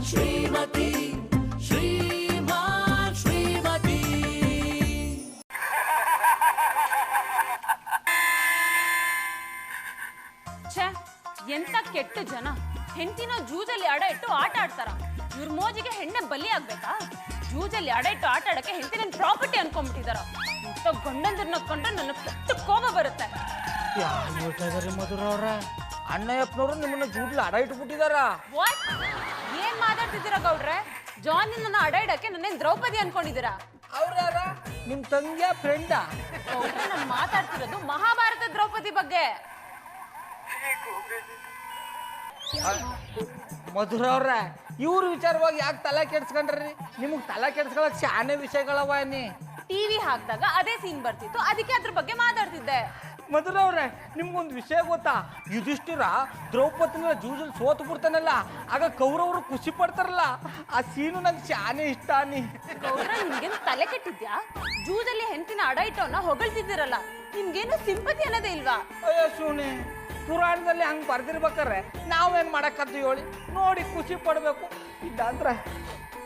ಶ್ರೀಮತಿ ಶ್ರೀಮಾನ್ ಶ್ರೀಮತಿ. ಛೇ, ಎಂತ ಕೆಟ್ಟ ಜನ. ಹೆಂಡತಿನ ಜೂಜಲ್ಲಿ ಅಡ ಇಟ್ಟು ಆಟ ಆಡ್ತಾರ. ಇವ್ರ ಮೋಜಿಗೆ ಹೆಣ್ಣೆ ಬಲಿ ಆಗ್ಬೇಕಾ? ಜೂಜಲ್ಲಿ ಅಡ ಇಟ್ಟು ಆಟ ಆಡಕ್ಕೆ ಹೆಂಡತಿ ನನ್ನ ಪ್ರಾಪರ್ಟಿ ಅನ್ಕೊಂಡ್ಬಿಟ್ಟಿದಾರ. ಇಂಥ ಗಂಡಂದ್ರನ್ನ ಕಂಡ್ರೆ ನನ್ನ ಕೆಟ್ಟ ಕೋಪ ಬರುತ್ತೆ. ಯಾರು ಹೇಳ್ತಾ ಇದಾರೆ ಮಧುರ ಅವ್ರ? ಅಣ್ಣಯ್ಯಪ್ಪನವರು ನಿಮ್ಮನ್ನ ಜೂಜಲ್ಲಿ ಅಡ ಇಟ್ಬಿಟ್ಟಿದಾರ. ವಾಟ್? ಏನ್ ಮಾತಾಡ್ತಿದ್ದೀರಾ ಗೌಡ್ರೆ? ಜಾನ್ ನನ್ನ ಅಡ ಇಡಕ್ಕೆ ನನ್ನೇನ್ ದ್ರೌಪದಿ ಅನ್ಕೊಂಡಿದ್ದೀರಾ? ಅವ್ರ ನಿಮ್ ತಂಗಿಯ ಫ್ರೆಂಡಾ? ಗೌಡ್ರೆ, ನಾನು ಮಾತಾಡ್ತಿರೋದು ಮಹಾಭಾರತ ದ್ರೌಪದಿ ಬಗ್ಗೆ. ಮಧುರ ಅವ್ರ, ಇವ್ರ ವಿಚಾರವಾಗಿ ಯಾಕೆ ತಲೆ ಕೆಡ್ಸ್ಕೊಂಡ್ರಿ? ನಿಮಗ್ ತಲೆ ಕೆಡ್ಸ್ಕೊಳಕ್ ಶಾನೆ ವಿಷಯಗಳವ ನೀ. ಟಿವಿ ಹಾಕ್ದಾಗ ಅದೇ ಸೀನ್ ಬರ್ತಿತ್ತು, ಅದಕ್ಕೆ ಅದ್ರ ಬಗ್ಗೆ ಮಾತಾಡ್ತಿದ್ದೆ. ಮಧುರ ಅವ್ರೆ, ನಿಮ್ಗೊಂದು ವಿಷಯ ಗೊತ್ತಾ? ಯುಧಿಷ್ಠಿರ ದ್ರೌಪದಿನ ಜೂಜಲ್ಲಿ ಸೋತು ಬಿಡ್ತಾನಲ್ಲ, ಆಗ ಕೌರವರು ಖುಷಿ ಪಡ್ತಾರಲ್ಲ, ಆ ಸೀನು ನಂಗೆ ಶಾನೆ ಇಷ್ಟ ನೀ. ಗೌಡ್ರ, ನಿಮ್ಗೇನು ತಲೆ ಕೆಟ್ಟಿದ್ಯಾ? ಜೂಜಲ್ಲಿ ಹೆಂಡತಿನ ಅಡ ಇಟ್ಟವನ್ನ ಹೊಗಳ್ತಿದ್ದೀರಲ್ಲ, ನಿಮ್ಗೇನು ಸಿಂಪತಿ ಅನ್ನೋದೇ ಇಲ್ವಾ? ಅಯ್ಯೋ ಸುನಿ, ಪುರಾಣದಲ್ಲಿ ಹಂಗೆ ಬರ್ದಿರ್ಬೇಕಾರೆ ನಾವೇನ್ ಮಾಡಕ್ಕದ್ದು ಹೇಳಿ? ನೋಡಿ ಖುಷಿ ಪಡ್ಬೇಕು, ಇಲ್ಲಾಂದ್ರೆ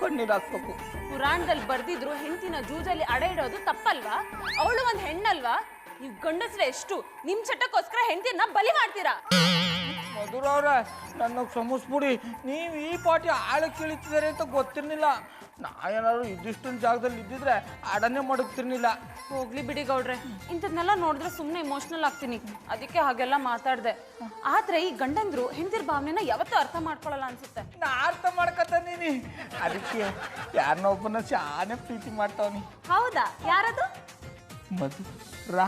ಕಣ್ಣೀರು ಹಾಕ್ಬೇಕು. ಪುರಾಣದಲ್ಲಿ ಬರ್ದಿದ್ರು ಹೆಂಡತಿನ ಜೂಜಲ್ಲಿ ಅಡ ಇಡೋದು ತಪ್ಪಲ್ವಾ? ಅವಳು ಒಂದ್ ಹೆಣ್ಣಲ್ವಾ? ನೀವು ಗಂಡಸ್ರೆ ಎಷ್ಟು ನಿಮ್ ಚಟಕ್ಕೋಸ್ಕರ ಹೆಂಡತಿನ ಬಲಿ ಮಾಡ್ತೀರಾ? ಮಧುರ ಅವ್ರ, ನನ್ನ ಕ್ಷಮಿಸ್ಬಿಡಿ. ನೀವು ಈ ಪಾಟಿ ಆಳಕ್ಕೆ ಇಳಿತಿದ್ದಾರೆ ಅಂತ ಗೊತ್ತಿರ್ಲಿಲ್ಲ. ನಾ ಏನಾದ್ರು ಇದಿಷ್ಟೊಂದು ಜಾಗದಲ್ಲಿ ಇದ್ದಿದ್ರೆ ಅಡನೆ ಮಡಗ್ತಿರ್ಲಿಲ್ಲ. ಹೋಗ್ಲಿ ಬಿಡಿ ಗೌಡ್ರೆ, ಇಂಥದ್ನೆಲ್ಲ ನೋಡಿದ್ರೆ ಸುಮ್ಮನೆ ಇಮೋಷನಲ್ ಆಗ್ತೀನಿ, ಅದಕ್ಕೆ ಹಾಗೆಲ್ಲ ಮಾತಾಡ್ದೆ. ಆದ್ರೆ ಈ ಗಂಡಂದ್ರು ಹೆಂಡತಿರ್ ಭಾವನೆನ ಯಾವತ್ತೂ ಅರ್ಥ ಮಾಡ್ಕೊಳಲ್ಲ ಅನ್ಸುತ್ತೆ. ನಾ ಅರ್ಥ ಮಾಡ್ಕತ್ತೀನಿ, ಅದಕ್ಕೆ ಯಾರನ್ನೊಬ್ಬನ ಶಾನೆ ಪ್ರೀತಿ ಮಾಡ್ತಾವನಿ. ಹೌದಾ? ಯಾರದು? ಮಧುರ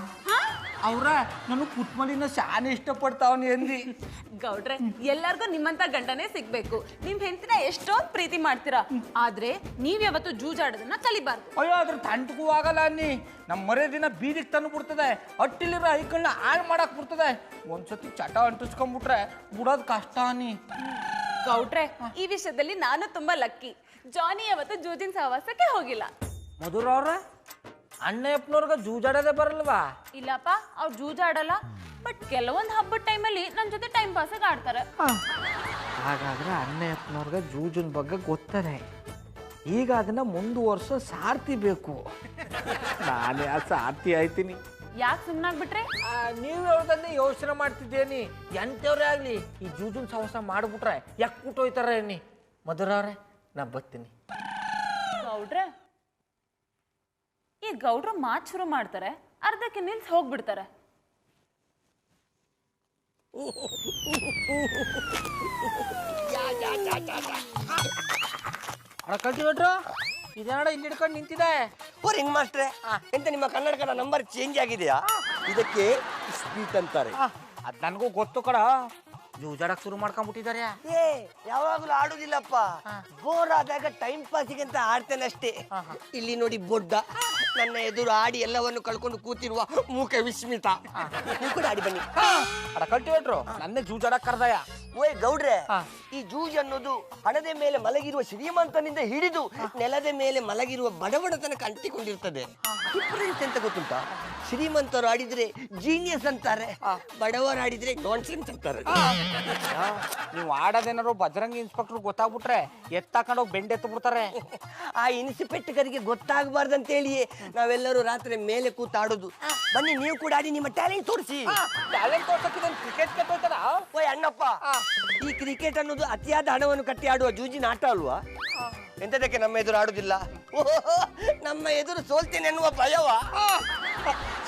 ಅವ್ರ, ನಾನು ಪುಟ್ಮಲಿನ ಶಾನೆ ಇಷ್ಟಪಡ್ತಾವನಿ ಎಂದಿ. ಗೌಡ್ರೆ, ಎಲ್ಲರಿಗೂ ನಿಮ್ಮಂತ ಗಂಡನೇ ಸಿಗ್ಬೇಕು. ನಿಮ್ ಹೆಂಡತಿನ ಎಷ್ಟೊಂದು ಪ್ರೀತಿ ಮಾಡ್ತೀರಾ, ಆದ್ರೆ ನೀವ್ ಯಾವತ್ತು ಜೂಜಾಡೋದನ್ನ ಕಲಿಬಾರ್ದು. ಅಯ್ಯೋ, ಅದ್ರ ತಂಟಗೂ ಆಗಲ್ಲ ಅನ್ನಿ. ನಮ್ಮ ಮರೇ ದಿನ ಬೀದಿಗೆ ತಂದು ಬಿಡ್ತದೆ, ಹಟ್ಟಿಲಿರೋ ಐಕಳ್ನ ಹಾಳು ಮಾಡಕ್ ಬಿಡ್ತದೆ. ಒಂದ್ಸತಿ ಚಟ ಅಂಟಿಸ್ಕೊಂಡ್ಬಿಟ್ರೆ ಬಿಡೋದು ಕಷ್ಟ ಅನ್ನಿ. ಗೌಡ್ರೆ, ಈ ವಿಷಯದಲ್ಲಿ ನಾನು ತುಂಬಾ ಲಕ್ಕಿ. ಜಾನಿ ಯಾವತ್ತು ಜೂಜಿನ ಸಹವಾಸಕ್ಕೆ ಹೋಗಿಲ್ಲ. ಮಧುರ ಅವ್ರ, ಅಣ್ಣಯ್ಯಪ್ಪನವ್ರಿಗೆ ಜೂಜಾಡೋದೇ ಬರಲ್ವಾ? ಇಲ್ಲಪ್ಪ, ಅವ್ರು ಜೂಜಾಡಲ್ಲ, ಬಟ್ ಕೆಲವೊಂದು ಹಬ್ಬದ ಟೈಮಲ್ಲಿ ನನ್ನ ಜೊತೆ ಟೈಮ್ ಪಾಸಾಗಿ ಆಡ್ತಾರೆ. ಹಾಗಾದ್ರೆ ಅಣ್ಣಯ್ಯಪ್ಪನವ್ರಿಗೆ ಜೂಜಿನ ಬಗ್ಗೆ ಗೊತ್ತದೆ. ಈಗ ಅದನ್ನ ಮುಂದುವರ್ಸೋ ಸಾರ್ಥಿ ಬೇಕು. ನಾನೇ ಆ ಸಾರ್ಥಿ ಆಯ್ತೀನಿ. ಯಾಕೆ ಸುಮ್ಮನಾಗ್ಬಿಟ್ರೆ? ನೀವು ಹೇಳ್ದಂಗೆ ಯೋಚನೆ ಮಾಡ್ತಿದ್ದೇನಿ. ಎಂಥವ್ರೇ ಆಗ್ಲಿ ಈ ಜೂಜುನ್ ಸಹವಾಸ ಮಾಡ್ಬಿಟ್ರೆ ಯಾಕೆ ಕೂಟೋಯ್ತಾರ ಅನ್ನಿ. ಮಧುರ ಅವ್ರೆ, ನಾ ಬರ್ತೀನಿ. ಗೌಡ್ರೆ, ಈ ಗೌಡ್ರು ಮಾತು ಶುರು ಮಾಡ್ತಾರೆ, ಅರ್ಧಕ್ಕೆ ನಿಲ್ಸಿ ಹೋಗ್ಬಿಡ್ತಾರೆ. ಕಲ್ಟಿವೇಟ್ರು ಇದೇನಾಡ ಇಲ್ಲಿ ಹಿಡ್ಕೊಂಡು ನಿಂತಿದೆ. ಓ ರಿಂಗ್ ಮಾಸ್ಟ್ರೆ, ಎಂತ ನಿಮ್ಮ ಕನ್ನಡಕದ ನಂಬರ್ ಚೇಂಜ್ ಆಗಿದೆಯಾ? ಇದಕ್ಕೆ ಸ್ಪೀಟ್ ಅಂತಾರೆ. ಅದ್ ನನಗೂ ಗೊತ್ತು ಕಡ. ಜೂಜಾಡಕ್ ಶುರು ಮಾಡ್ಕೊಂಡ್ಬಿಟ್ಟಿದ್ದಾರೆ. ಏ, ಯಾವಾಗಲೂ ಆಡುದಿಲ್ಲಪ್ಪ, ಬೋರ್ ಆದಾಗ ಟೈಮ್ ಪಾಸಿಗೆ ಅಂತ ಆಡ್ತೇನೆ ಅಷ್ಟೇ. ಇಲ್ಲಿ ನೋಡಿ ಬೊಡ್ಡ ನನ್ನ ಎದುರು ಆಡಿ ಎಲ್ಲವನ್ನು ಕಳ್ಕೊಂಡು ಕೂತಿರುವ ಮೂಕ ವಿಸ್ಮಿತ. ನೀವು ಕೂಡ ಆಡಿ ಬನ್ನಿ. ಕಲ್ಟಿವೇಟ್ರು ನನ್ನೇ ಜೂಜಾಡಕ್ ಕರ್ದಯ. ಓಯ್ ಗೌಡ್ರೆ, ಈ ಜೂಜ್ ಅನ್ನೋದು ಹಣದ ಮೇಲೆ ಮಲಗಿರುವ ಶ್ರೀಮಂತನಿಂದ ಹಿಡಿದು ನೆಲದ ಮೇಲೆ ಮಲಗಿರುವ ಬಡವನ ತನಕ ಅಂಟಿಕೊಂಡಿರ್ತದೆ. ಡಿಫರೆನ್ಸ್ ಎಂತ ಗೊತ್ತುಂಟಾ? ಶ್ರೀಮಂತರು ಆಡಿದ್ರೆ ಜೀನಿಯಸ್ ಅಂತಾರೆ, ಬಡವರು ಆಡಿದ್ರೆ ನಾನ್ಸೆನ್ಸ್ ಅಂತಾರೆ. ನೀವು ಆಡೋದೇನಾರು ಬಜರಂಗಿ ಇನ್ಸ್ಪೆಕ್ಟರ್ ಗೊತ್ತಾಗ್ಬಿಟ್ರೆ ಎತ್ತಾಕೊಂಡೋಗಿ ಬೆಂಡೆತ್ತು ಬಿಡ್ತಾರೆ. ಆ ಇನ್ಸ್ಪೆಕ್ಟರ್ಗೆ ಗೊತ್ತಾಗಬಾರ್ದಂತೇಳಿಯೇ ನಾವೆಲ್ಲರೂ ರಾತ್ರಿ ಮೇಲೆ ಕೂತಾಡೋದು. ಬನ್ನಿ, ನೀವು ಕೂಡ ಆಡಿ, ನಿಮ್ಮ ಟ್ಯಾಲೆಂಟ್ ತೋರಿಸಿ. ಟ್ಯಾಲೆಂಟ್ ತೋರ್ಸಕ್ಕೆ ಕ್ರಿಕೆಟ್ ಗೆದ್ದೋಯ್ತಾರ. ಓಯ್ ಅಣ್ಣಪ್ಪ, ಈ ಕ್ರಿಕೆಟ್ ಅನ್ನೋದು ಅತಿಯಾದ ಹಣವನ್ನು ಕಟ್ಟಿ ಆಡುವ ಜೂಜಿನ ಆಟ ಅಲ್ವಾ? ಎಂತದಕ್ಕೆ ನಮ್ಮ ಎದುರು ಆಡುದಿಲ್ಲ? ನಮ್ಮ ಎದುರು ಸೋಲ್ತೇನೆ ಎನ್ನುವ ಭಯವ?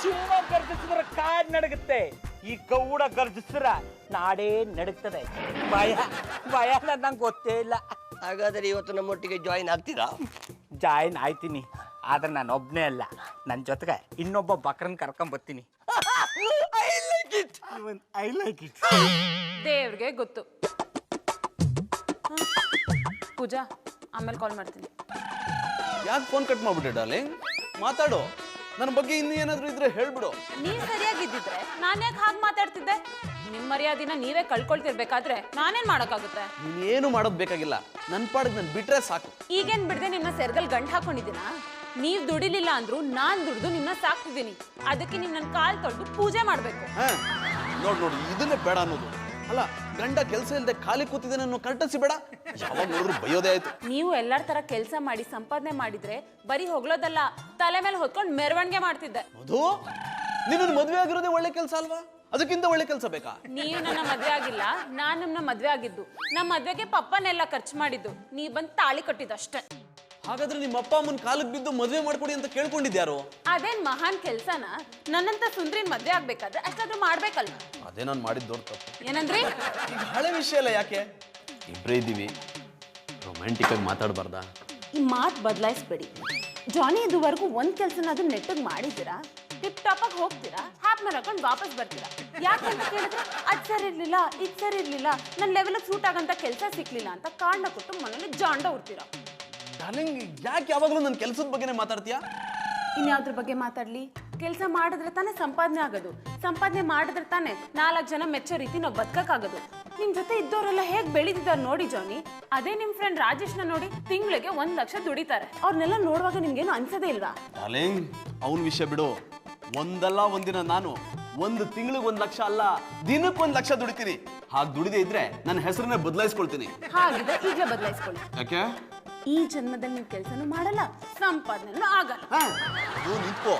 ಸಿಂಹ ಗರ್ಜಿಸಿದ್ರೆ ಕಾಡ್ ನಡಗುತ್ತೆ, ಈ ಗೌಡ ಗರ್ಜಿಸಿದ್ರ ನಾಡೇ ನಡುತ್ತದೆ. ಭಯ ನಂಗೆ ಗೊತ್ತೇ ಇಲ್ಲ. ಹಾಗಾದ್ರೆ ಇವತ್ತು ನಮ್ಮೊಟ್ಟಿಗೆ ಜಾಯಿನ್ ಆಗ್ತೀರಾ? ಜಾಯಿನ್ ಆಯ್ತೀನಿ, ಆದ್ರೆ ನಾನು ಒಬ್ನೇ ಅಲ್ಲ, ನನ್ನ ಜೊತೆಗೆ ಇನ್ನೊಬ್ಬ ಬಕ್ರನ್ ಕರ್ಕೊಂಡ್ ಬರ್ತೀನಿ. I like it. ದೇವ್ರಿಗೆ ಗೊತ್ತು. ಪೂಜಾ, ಆಮೇಲೆ ಕಾಲ್ ಮಾಡ್ತೀನಿ. ಯಾಕೆ ಫೋನ್ ಕಟ್ ಮಾಡ್ಬಿಟ್ಟೆ ಡಾರ್ಲಿಂಗ್? ಮಾತಾಡು, ನನ್ನ ಬಗ್ಗೆ ಇನ್ನೂ ಏನಾದರೂ ಇದ್ರೆ ಹೇಳ್ಬಿಡು. ನೀವ್ ಸರಿಯಾಗಿದ್ದಿದ್ರೆ ನಾನು ಯಾಕೆ ಹಾಗೆ ಮಾತಾಡ್ತಿದ್ದೆ? ನಿಮ್ಮ ಮರ್ಯಾದಿನ ನೀವೇ ಕಳ್ಕೊಳ್ತಿರ್ಬೇಕಾದ್ರೆ ನಾನೇನ್ ಮಾಡೋಕ್ಕಾಗುತ್ತೆ? ನೀನೇನು ಮಾಡೋದು ಬೇಕಾಗಿಲ್ಲ, ನನ್ನ ಪಾಡಿಗೆ ನಾನು ಬಿಟ್ರೆ ಸಾಕು. ಈಗೇನ್ ಬಿಡದೆ ನಿಮ್ಮ ಸೆರ್ಗಲ್ ಗಂಟು ಹಾಕೊಂಡಿದ್ದೀನ? ನೀವ್ ದುಡಿಲಿಲ್ಲ ಅಂದ್ರು ನಾನ್ ದುಡ್ದು ನಿಮ್ನ ಸಾಕ್ತಿದ್ದೀನಿ. ಅದಕ್ಕೆ ನೀವ್ ನನ್ನ ಕಾಲ್ ತೊಳೆದು ಪೂಜೆ ಮಾಡ್ಬೇಕು. ನೋಡು ಇದನ್ನೇ ಬೇಡ ಅನ್ನೋದು. ಅಲ್ಲ ಗಂಡ ಕೆಲಸ ಇಲ್ಲದೆ ಖಾಲಿ ಕೂತಿದ್ದೇನೆ ಅನ್ನೋ ಕರ್ಟಸಿ ಬೇಡ. ಯಾವಾಗ ನೋಡಿದ್ರು ಬೈಯೋದೇ ಆಯ್ತು. ನೀವು ಎಲ್ಲರ ತರ ಕೆಲಸ ಮಾಡಿ ಸಂಪಾದನೆ ಮಾಡಿದ್ರೆ ಬರೀ ಹೊಗಳೋದಲ್ಲ, ತಲೆ ಮೇಲೆ ಹೊತ್ಕೊಂಡು ಮೆರವಣಿಗೆ ಮಾಡ್ತಿದ್ದೆ. ಅದು ನಿನ್ನ ಮದುವೆ ಆಗಿರೋದೇ ಒಳ್ಳೆ ಕೆಲಸ ಅಲ್ವಾ? ಅದಕ್ಕಿಂತ ಒಳ್ಳೆ ಕೆಲಸ ಬೇಕಾ? ನೀವು ನನ್ನ ಮದ್ವೆ ಆಗಿಲ್ಲ, ನಾನ್ ನಿಮ್ನ ಮದ್ವೆ ಆಗಿದ್ದು. ನಮ್ಮ ಮದ್ವೆಗೆ ಪಪ್ಪನೆಲ್ಲ ಖರ್ಚು ಮಾಡಿದ್ದು, ನೀ ಬಂದ್ ತಾಳಿ ಕಟ್ಟಿದಷ್ಟೇ. ಹಾಗಾದ್ರೆ ನಿಮ್ಮ ಅಪ್ಪ ಅಮ್ಮನ ಕಾಲಕ್ಕೆ ಬಿದ್ದು ಮದುವೆ ಮಾಡ್ಕೊಡಿ ಅಂತ ಕೇಳ್ಕೊಂಡಿದ್ಯಾರು? ಅದೇನ್ ಮಹಾನ್ ಕೆಲ್ಸನ? ನನ್ನಂತ ಸುಂದ್ರಿನ್ ಮದ್ವೆ ಆಗ್ಬೇಕಾದ್ರೆ ಅಷ್ಟಾದ್ರೂ ಮಾಡ್ಬೇಕಲ್ಲ. ಅದೇ ನಾನು ಮಾಡಿದ್ದು ದೊಡ್ಡ ತಪ್ಪು. ಏನಂದ್ರಿ? ಈಗ ಹಳೆ ವಿಷಯ ಅಲ್ಲ, ಯಾಕೆ ಇಬ್ಬರೇ ಇದ್ದೀವಿ, ರೊಮ್ಯಾಂಟಿಕ್ ಆಗಿ ಮಾತಾಡಬಾರ್ದಾ? ಈ ಮಾತು ಬದಲಾಯಿಸ್ಬೇಡಿ. ಜಾನಿ ಇದುವರೆಗೂ ಒಂದ್ ಕೆಲ್ಸನಾದ್ರೂ ನೆಟ್ಟಗ್ ಮಾಡಿದ್ದೀರಾ? ಟಿಪ್ ಟಾಪ್ ಆಗಿ ಹೋಗ್ತೀರಾ, ಹ್ಯಾಪ್ ಹಾಕೊಂಡು ವಾಪಸ್ ಬರ್ತೀರಾ. ಯಾಕಂತ ಕೇಳಿದ್ರೆ ಅದ್ ಸರಿ ಇರ್ಲಿಲ್ಲ, ಇದ್ ಸರಿ ಇರ್ಲಿಲ್ಲ, ನನ್ನ ಲೆವೆಲ್ ಸೂಟ್ ಆಗಂತ ಕೆಲಸ ಸಿಕ್ಲಿಲ್ಲ ಅಂತ ಕಾರಣ ಕೊಟ್ಟು ಮನೇಲಿ ಜಾಂಡ ಉಡ್ತೀರಾ. ಡಾರ್ಲಿಂಗ್, ಯಾಕೆ ಯಾವಾಗಲೂ ನನ್ನ ಕೆಲಸದ ಬಗ್ಗೆನೇ ಮಾತಾಡ್ತೀಯಾ? ಇನ್ಯಾವ್ದ್ರ ಬಗ್ಗೆ ಮಾತಾಡ್ಲಿ? ಕೆಲಸ ಮಾಡಿದ್ರೆ ತಾನೇ ಸಂಪಾದನೆ ಆಗೋದು, ಸಂಪಾದನೆ ಮಾಡಿದ್ರೆ ತಾನೇ 4 ಜನ ಮೆಚ್ಚೋ ರೀತಿ ನಾವು ಬದುಕಕ್ಕಾಗೋದು. ನಿಮ್ ಜೊತೆ ಇದ್ದವರೆಲ್ಲ ಹೇಗ್ ಬೆಳೆದಿದ್ದಾರೆ ನೋಡಿ ಜಾನಿ. ಅದೇ ನಿಮ್ ಫ್ರೆಂಡ್ ರಾಜೇಶ್ನ ನೋಡಿ, ತಿಂಗಳಿಗೆ 1 ಲಕ್ಷ ದುಡಿತಾರೆ. ಅವ್ರನ್ನೆಲ್ಲ ನೋಡುವಾಗ ನಿಮ್ಗೇನು ಅನ್ಸದೇ ಇಲ್ವಾ? ಡಾರ್ಲಿಂಗ್, ಅವನ ವಿಷಯ ಬಿಡು. ಒಂದಲ್ಲ ಒಂದಿನ ನಾನು 1 ತಿಂಗಳಿಗೆ 1 ಲಕ್ಷ ಅಲ್ಲ, ದಿನಕ್ಕೆ 1 ಲಕ್ಷ ದುಡಿತೀನಿ. ಹಾಗೆ ದುಡಿದೇ ಇದ್ರೆ ನನ್ನ ಹೆಸರನ್ನೇ ಬದಲಾಯಿಸ್ಕೊಳ್ತೀನಿ. ಹಾಗಿದ್ರೆ ಈಗಲೇ ಬದಲಾಯಿಸ್ಕೊಳ್ಳಿ. ಯಾಕೆ? ಈ ಜನ್ಮದಲ್ಲಿ ನೀವು ಕೆಲಸನೂ ಮಾಡಲ್ಲ, ಸಂಪಾದನೆನೂ ಆಗಲ್ಲ. ಅದು ನಿಂತ್ಕೋ.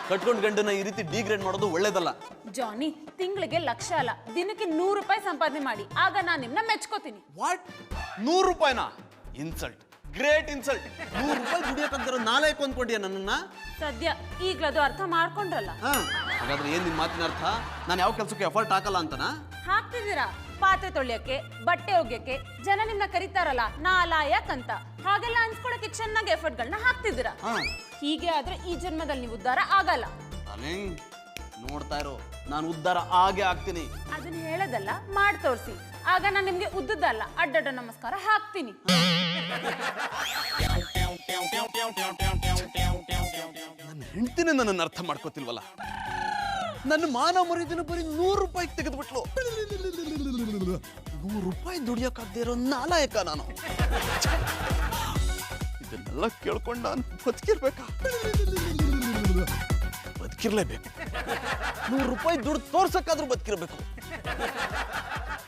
ಕಟ್ಕೊಂಡ್ ಗಂಡನ ಈ ರೀತಿ ಡಿಗ್ರೇಡ್ ಮಾಡೋದು ಒಳ್ಳೇದಲ್ಲ. ಜಾನಿ, ತಿಂಗಳಿಗೆ 1 ಲಕ್ಷ ಅಲ್ಲ, ದಿನಕ್ಕೆ 100 ರೂಪಾಯಿ ಸಂಪಾದನೆ ಮಾಡಿ, ಆಗ ನಾನು ನಿಮ್ನ ಮೆಚ್ಕೋತೀನಿ. ವಾಟ್? 100 ರೂಪಾಯಿನಾ? Insult, great insult. 100 ರೂಪಾಯಿ ದುಡಿಯೋಕಂತಾರ ನಾಲ್ಕು ಅಂದ್ಕೊಂಡಿಯ ನನ್ನನ್ನ? ಸದ್ಯ ಈಗ್ಲದು ಅರ್ಥ ಮಾಡ್ಕೊಂಡ್ರಲ್ಲ. ಹಾಗಾದ್ರೆ ಏನ್ ನಿಮ್ ಮಾತಿನ ಅರ್ಥ? ನಾನು ಯಾವ ಕೆಲಸಕ್ಕೆ ಎಫರ್ಟ್ ಹಾಕಲ್ಲ ಅಂತನಾ? ಹಾಕ್ತಿದ್ದೀರಾ. ಪಾತ್ರೆ ತೊಳಿಯಕ್ಕೆ, ಬಟ್ಟೆ ಒಗ್ಯಕ್ಕೆ ಜನ ನಿಮ್ನ ಕರೀತಾರಲ್ಲ ನಾಲಾಯಕ್ ಅಂತ. ಹಾಗೆಲ್ಲ ಅನ್ಸ್ಕೊಳಕ್ಕೆ ಚೆನ್ನಾಗಿ ಎಫರ್ಟ್ಗಳನ್ನ ಹಾಕ್ತಿದ್ದೀರಾ. ಹೀಗೆ ಆದ್ರೆ ಈ ಜನ್ಮದಲ್ಲಿ ನೀವು ಉದ್ಧಾರ ಆಗಲ್ಲ. ನೋಡ್ತಾ ಇರೋ, ನಾನು ಉದ್ಧಾರ ಆಗೇ ಆಗ್ತೀನಿ. ಅದನ್ನ ಹೇಳೋದಲ್ಲ, ಮಾಡಿ ತೋರಿಸಿ. ಆಗ ನಾನು ನಿಮ್ಗೆ ಉದ್ದದ್ದಲ್ಲ ಅಡ್ಡಡ್ಡ ನಮಸ್ಕಾರ ಹಾಕ್ತೀನಿ. ನನ್ನ ಹೆಂಡತಿನೇ ನನ್ನನ್ನು ಅರ್ಥ ಮಾಡ್ಕೋತಿಲ್ವಲ್ಲ. ನನ್ನ ಮಾನ ಮರ್ಯಾದೆನ ಬರೀ 100 ರೂಪಾಯಿಗೆ ತೆಗೆದ್ಬಿಟ್ಲು. 100 ರೂಪಾಯಿ ದುಡಿಯೋಕಾಗದೇ ಇರೋ ನಾಲಾಯಕ ನಾನು. ಇದನ್ನೆಲ್ಲ ಕೇಳ್ಕೊಂಡು ನಾನು ಬದುಕಿರ್ಬೇಕಾ? ಬದುಕಿರ್ಲೇಬೇಕು. 100 ರೂಪಾಯಿ ದುಡ್ಡು ತೋರ್ಸಕ್ಕಾದ್ರೂ ಬದುಕಿರ್ಬೇಕು.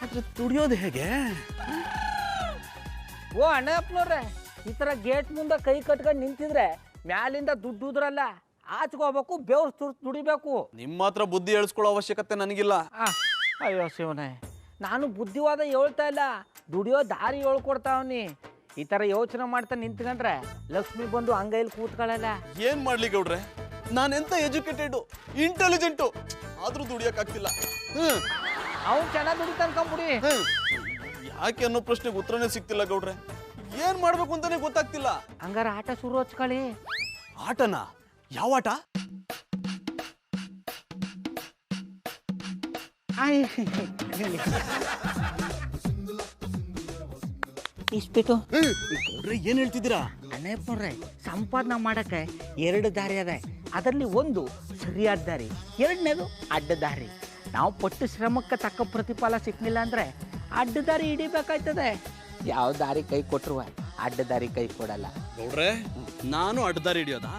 ಆದ್ರೆ ದುಡಿಯೋದು ಹೇಗೆ? ಓ ಅಣ್ಣಪ್ಪನವ್ರೆ, ಈ ಥರ ಗೇಟ್ ಮುಂದೆ ಕೈ ಕಟ್ಕೊಂಡು ನಿಂತಿದ್ರೆ ಮ್ಯಾಲಿಂದ ದುಡ್ಡು ಉದ್ರಲ್ಲ, ಆಚ್ಕೋಬೇಕು, ಬೆವ್ರು ತುರ್ತು ದುಡಿಬೇಕು. ನಿಮ್ಮ ಹತ್ರ ಬುದ್ಧಿ ಹೇಳಿಸ್ಕೊಳ್ಳೋ ಅವಶ್ಯಕತೆ ನನಗಿಲ್ಲ. ಅಯ್ಯೋ ಶಿವನೇ, ನಾನು ಬುದ್ಧಿವಾದ ಹೇಳ್ತಾ ಇಲ್ಲ, ದುಡಿಯೋ ದಾರಿ ಹೇಳ್ಕೊಡ್ತಾವನಿ. ಈ ಥರ ಯೋಚನೆ ಮಾಡ್ತಾ ನಿಂತ್ಕೊಂಡ್ರೆ ಲಕ್ಷ್ಮಿ ಬಂದು ಅಂಗೈಲಿ ಕೂತ್ಕೊಳ್ಳಲ್ಲ. ಏನ್ ಮಾಡ್ಲಿ ಗೌಡ್ರೆ, ನಾನೆಂತ ಎಜುಕೇಟೆಡ್ ಇಂಟೆಲಿಜೆಂಟು, ಆದ್ರೂ ದುಡಿಯಕ್ಕಾಗ್ತಿಲ್ಲ. ಅವ್ನು ಚೆನ್ನಾಗಿ ದುಡಿತಾನ್ಕೊಂಬಿಡಿ. ಯಾಕೆ ಅನ್ನೋ ಪ್ರಶ್ನೆಗೆ ಉತ್ತರನೇ ಸಿಗ್ತಿಲ್ಲ ಗೌಡ್ರೆ. ಏನ್ ಮಾಡ್ಬೇಕು ಅಂತಾನೆ ಗೊತ್ತಾಗ್ತಿಲ್ಲ. ಹಂಗಾರ ಆಟ ಶುರು ಹಚ್ಕೊಳ್ಳಿ. ಆಟನಾ? ಯಾವ ಆಟ? ಇಷ್ಬಿಟ್ಟು ಏನ್ ಹೇಳ್ತಿದ್ದೀರಾ? ಅಣ್ಣಪ್ಪನವ್ರೆ, ಸಂಪಾದನೆ ಮಾಡಕ್ಕೆ 2 ದಾರಿ ಅದ. ಅದರಲ್ಲಿ ಒಂದು ಸರಿಯಾದ ದಾರಿ, 2ನೇದು ಅಡ್ಡ ದಾರಿ. ನಾವು ಪಟ್ಟು ಶ್ರಮಕ್ಕೆ ತಕ್ಕ ಪ್ರತಿಫಲ ಸಿಕ್ಕಿಲ್ಲ ಅಂದ್ರೆ ಅಡ್ಡ ದಾರಿ ಹಿಡಿಬೇಕಾಯ್ತದೆ. ಯಾವ ದಾರಿ ಕೈ ಕೊಟ್ಟರು ಅಡ್ಡ ದಾರಿ ಕೈ ಕೊಡಲ್ಲ. ಗೌಡ್ರೆ, ನಾನು ಅಡ್ಡದಾರಿ ಹಿಡಿಯೋದಾ?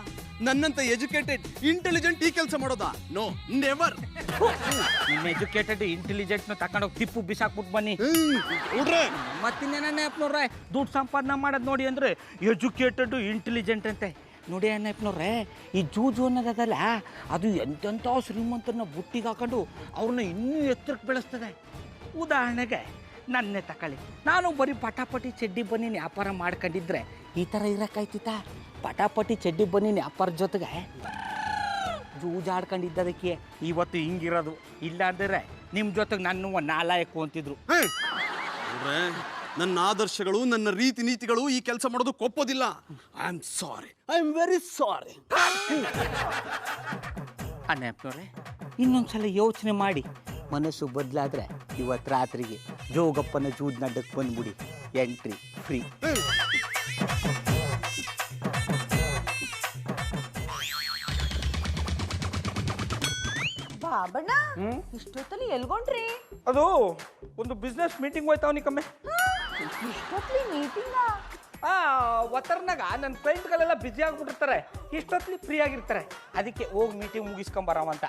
ನನ್ನಂತ ಎಜುಕೇಟೆಡ್ ಇಂಟೆಲಿಜೆಂಟ್ ಈ ಕೆಲಸ ಮಾಡೋದಾ? No, never. ನಿಮ್ಮ ಎಜುಕೇಟೆಡ್ ಇಂಟೆಲಿಜೆಂಟ್ನ ತಗೊಂಡೋಗಿ ತಿಪ್ಪು ಬಿಸಾಕ್ಬಿಟ್ಟು ಬನ್ನಿ. ಮತ್ತಿನ್ನೇನಪ್ಪನವ್ರೆ, ದುಡ್ಡು ಸಂಪಾದನೆ ಮಾಡೋದು ನೋಡಿ ಅಂದ್ರೆ ಎಜುಕೇಟೆಡ್ ಇಂಟೆಲಿಜೆಂಟ್ ಅಂತೆ. ನೋಡಿ ಅಣ್ಣಪ್ಪನವ್ರೆ, ಈ ಜೂಜು ಅನ್ನೋದಲ್ಲ, ಅದು ಎಂತೆಂಥ ಶ್ರೀಮಂತರನ್ನ ಬುಟ್ಟಿಗೆ ಹಾಕೊಂಡು ಅವ್ರನ್ನ ಇನ್ನೂ ಎತ್ತರಕ್ಕೆ ಬೆಳೆಸ್ತದೆ. ಉದಾಹರಣೆಗೆ ನನ್ನೇ ತಗೊಳ್ಳಿ, ನಾನು ಬರೀ ಪಟಾಪಟಿ ಚಡ್ಡಿ ಬನ್ನಿ ವ್ಯಾಪಾರ ಮಾಡ್ಕೊಂಡಿದ್ರೆ ಈ ಥರ ಇರೋಕ್ಕಾಯ್ತಿತ್ತ? ಪಟಾಪಟಿ ಚಡ್ಡಿ ಬನ್ನಿ ವ್ಯಾಪಾರದ ಜೊತೆಗೆ ಜೂಜಾಡ್ಕೊಂಡಿದ್ದದಕ್ಕೆ ಇವತ್ತು ಹಿಂಗಿರೋದು. ಇಲ್ಲ ಅಂದರೆ ನಿಮ್ಮ ಜೊತೆಗೆ ನನ್ನ ನಾಲಾಯಕು ಅಂತಿದ್ರು. ನನ್ನ ಆದರ್ಶಗಳು, ನನ್ನ ರೀತಿ ನೀತಿಗಳು ಈ ಕೆಲಸ ಮಾಡೋದಕ್ಕೆ ಒಪ್ಪೋದಿಲ್ಲ. I am sorry, I am very sorry. ಅಣ್ಣಪ್ಪನವ್ರೆ, ಇನ್ನೊಂದ್ಸಲ ಯೋಚನೆ ಮಾಡಿ, ಮನಸ್ಸು ಬದಲಾದ್ರೆ ಇವತ್ತು ರಾತ್ರಿಗೆ ಜೋಗಪ್ಪನ ಜೂಜ್ ನಡ್ಡಕ್ಕೆ ಬಂದ್ಬಿಡಿ, ಎಂಟ್ರಿ ಫ್ರೀ. ಬಾಬಣ್ಣ, ಇಷ್ಟೊತ್ತಲ್ಲಿ ಎಲ್ಗೊಂಡ್ರಿ? ಅದು ಒಂದು ಬಿಸ್ನೆಸ್ ಮೀಟಿಂಗ್ ಹೋಯ್ತಾವನಿ ಕಮ್ಮೆ. ಇಷ್ಟೊತ್ತಲ್ಲಿ ಮೀಟಿಂಗ? ಒತ್ತರ್ನಾಗ ನನ್ನ ಕ್ಲೈಂಟ್ಗಳೆಲ್ಲ ಬ್ಯುಸಿ ಆಗ್ಬಿಟ್ಟಿರ್ತಾರೆ, ಇಷ್ಟೊತ್ತಲ್ಲಿ ಫ್ರೀ ಆಗಿರ್ತಾರೆ. ಅದಕ್ಕೆ ಹೋಗಿ ಮೀಟಿಂಗ್ ಮುಗಿಸ್ಕೊಂಬರವಂತ.